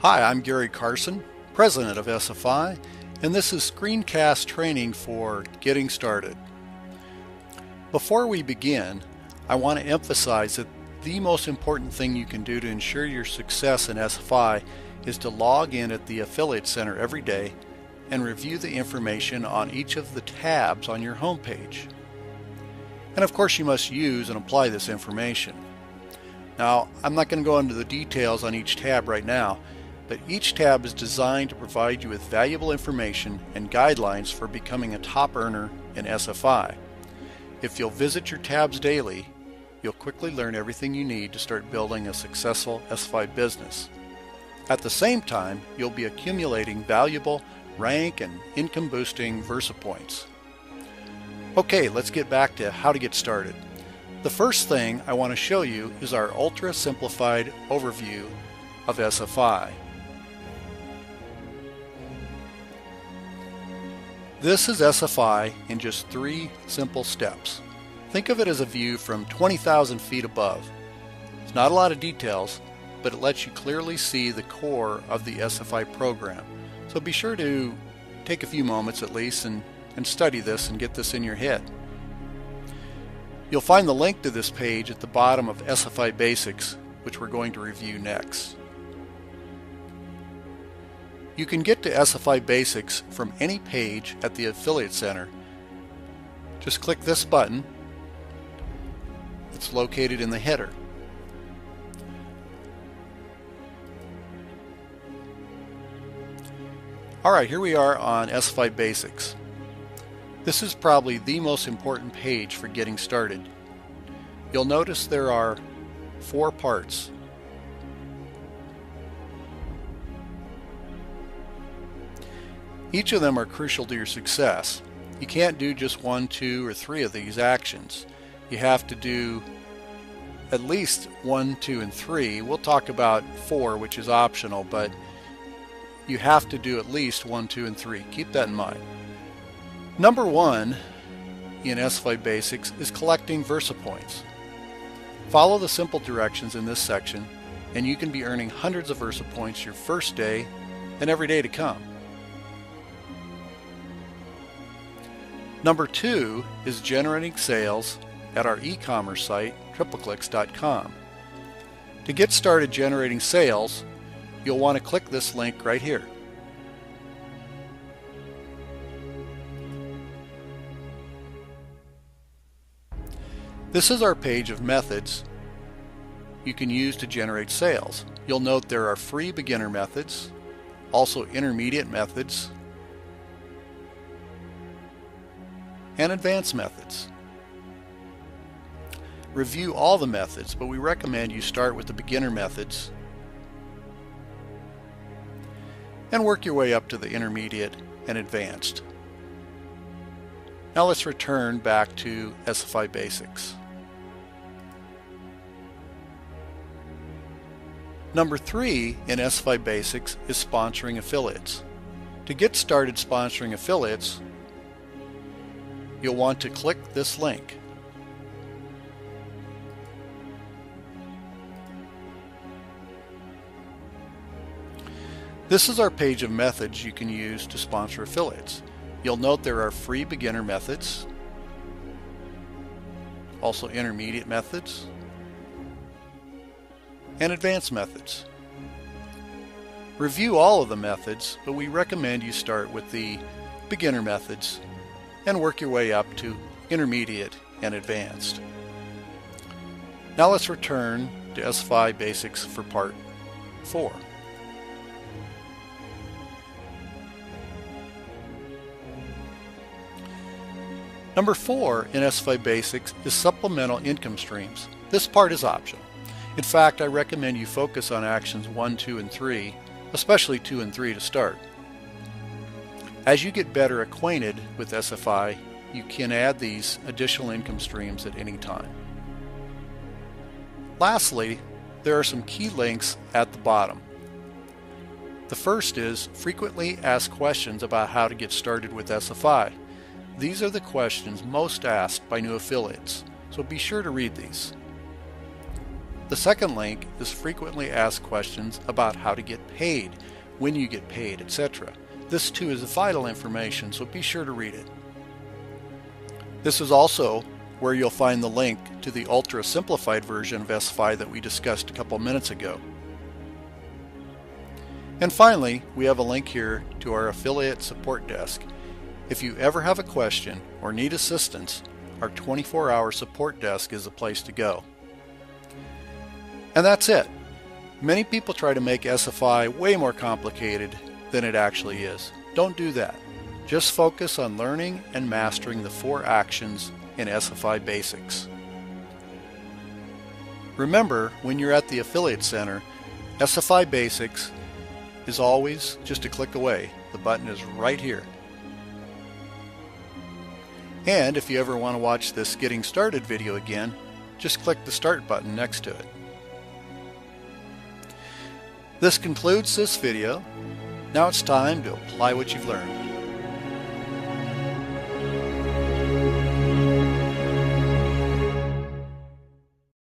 Hi, I'm Gary Carson, President of SFI, and this is Screencast Training for Getting Started. Before we begin, I want to emphasize that the most important thing you can do to ensure your success in SFI is to log in at the Affiliate Center every day and review the information on each of the tabs on your homepage. And of course you must use and apply this information. Now, I'm not going to go into the details on each tab right now, but each tab is designed to provide you with valuable information and guidelines for becoming a top earner in SFI. If you'll visit your tabs daily, you'll quickly learn everything you need to start building a successful SFI business. At the same time, you'll be accumulating valuable rank and income boosting Versa points. Okay, let's get back to how to get started. The first thing I want to show you is our ultra simplified overview of SFI. This is SFI in just 3 simple steps. Think of it as a view from 20,000 feet above. It's not a lot of details, but it lets you clearly see the core of the SFI program. So be sure to take a few moments at least and study this and get this in your head. You'll find the link to this page at the bottom of SFI Basics, which we're going to review next. You can get to SFI Basics from any page at the Affiliate Center. Just click this button. It's located in the header. Alright, here we are on SFI Basics. This is probably the most important page for getting started. You'll notice there are 4 parts. Each of them are crucial to your success. You can't do just 1, 2, or 3 of these actions. You have to do at least 1, 2, and 3. We'll talk about 4, which is optional, but you have to do at least 1, 2, and 3. Keep that in mind. Number 1 in SFI Basics is collecting Versa points. Follow the simple directions in this section and you can be earning hundreds of Versa points your first day and every day to come. Number 2 is generating sales at our e-commerce site, tripleclicks.com. To get started generating sales, you'll want to click this link right here. This is our page of methods you can use to generate sales. You'll note there are free beginner methods, also intermediate methods, and advanced methods. Review all the methods, but we recommend you start with the beginner methods and work your way up to the intermediate and advanced. Now let's return back to SFI Basics. Number 3 in SFI Basics is sponsoring affiliates. To get started sponsoring affiliates, you'll want to click this link. This is our page of methods you can use to sponsor affiliates. You'll note there are free beginner methods, also intermediate methods, and advanced methods. Review all of the methods, but we recommend you start with the beginner methods and work your way up to intermediate and advanced. Now let's return to SFI Basics for part 4. Number 4 in SFI Basics is supplemental income streams. This part is optional. In fact, I recommend you focus on actions 1, 2, and 3, especially 2 and 3 to start. As you get better acquainted with SFI, you can add these additional income streams at any time. Lastly, there are some key links at the bottom. The first is frequently asked questions about how to get started with SFI. These are the questions most asked by new affiliates, so be sure to read these. The second link is frequently asked questions about how to get paid, when you get paid, etc. This too is vital information, so be sure to read it. This is also where you'll find the link to the ultra simplified version of SFI that we discussed a couple minutes ago. And finally, we have a link here to our affiliate support desk. If you ever have a question or need assistance, our 24-hour support desk is the place to go. And that's it. Many people try to make SFI way more complicated than it actually is. Don't do that. Just focus on learning and mastering the 4 actions in SFI Basics. Remember, when you're at the Affiliate Center, SFI Basics is always just a click away. The button is right here. And if you ever want to watch this Getting Started video again, just click the Start button next to it. This concludes this video. Now it's time to apply what you've learned.